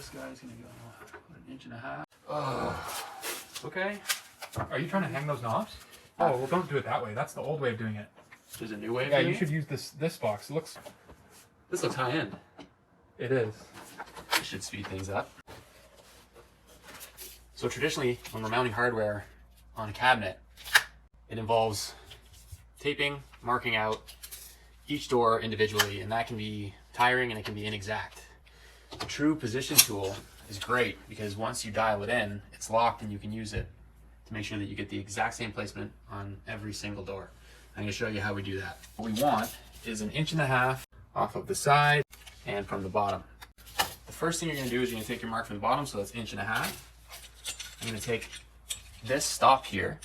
this guy's gonna go an inch and a half. Oh, okay. Are you trying to hang those knobs? Oh, well, don't do it that way. That's the old way of doing it. There's a new way of doing it? Yeah, you should use this box. This looks high end. It is. I should speed things up. So traditionally, when we're mounting hardware on a cabinet, it involves taping, marking out each door individually, and that can be tiring and it can be inexact. The true position tool is great because once you dial it in, it's locked and you can use it to make sure that you get the exact same placement on every single door. I'm going to show you how we do that. What we want is 1.5 inches off of the side and from the bottom. The first thing you're going to do is you're going to take your mark from the bottom, so that's 1.5 inches. I'm going to take this stop here,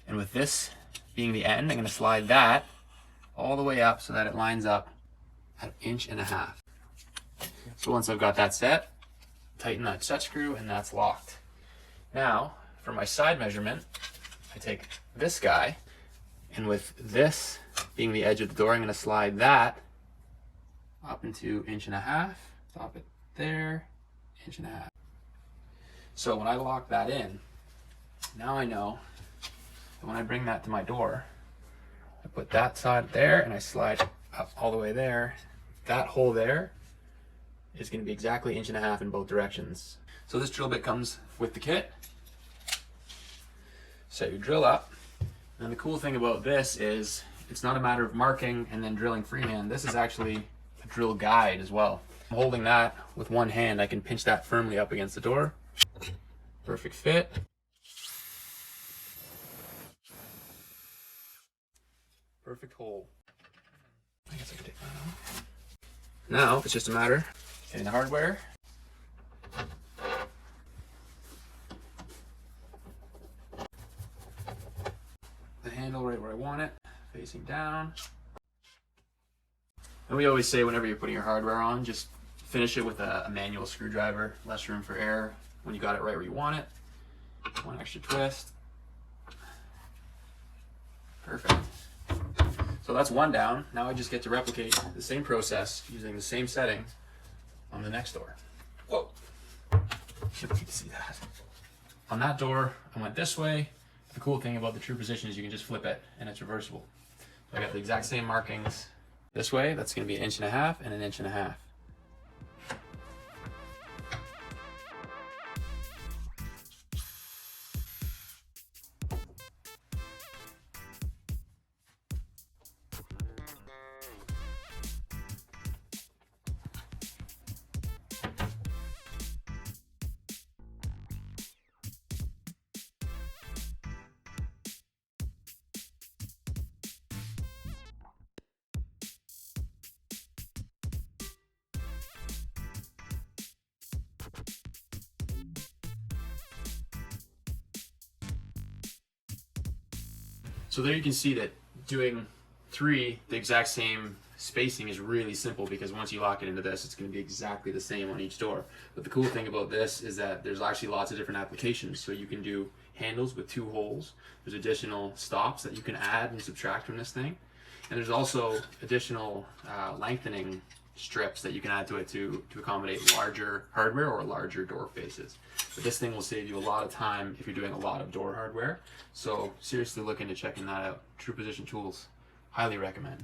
and with this being the end, I'm going to slide that all the way up so that it lines up at 1.5 inches. So once I've got that set, tighten that set screw and that's locked. Now, for my side measurement, I take this guy, and with this being the edge of the door, I'm going to slide that up into 1.5 inches, stop it there, 1.5 inches. So when I lock that in, now I know that when I bring that to my door, I put that side there and I slide up all the way there. That hole there is going to be exactly 1.5 inches in both directions. So this drill bit comes with the kit. Set your drill up. And the cool thing about this is it's not a matter of marking and then drilling freehand. This is actually a drill guide as well. I'm holding that with one hand. I can pinch that firmly up against the door. Perfect fit. Perfect hole. I guess I can take that off. Now it's just a matter of getting the hardware. The handle right where I want it, facing down. And we always say whenever you're putting your hardware on, just finish it with a manual screwdriver, less room for error when you got it right where you want it. One extra twist. Perfect. So that's one down. Now I just get to replicate the same process using the same settings on the next door. Whoa. Can't wait to see that. On that door, I went this way. The cool thing about the true position is you can just flip it and it's reversible. So I got the exact same markings this way. That's going to be 1.5 inches and 1.5 inches. So there you can see that doing 3 the exact same spacing is really simple, because once you lock it into this, it's going to be exactly the same on each door. But the cool thing about this is that there's actually lots of different applications. So you can do handles with 2 holes. There's additional stops that you can add and subtract from this thing. And there's also additional lengthening strips that you can add to it to accommodate larger hardware or larger door faces. But this thing will save you a lot of time if you're doing a lot of door hardware. So seriously look into checking that out. True Position Tools, highly recommend.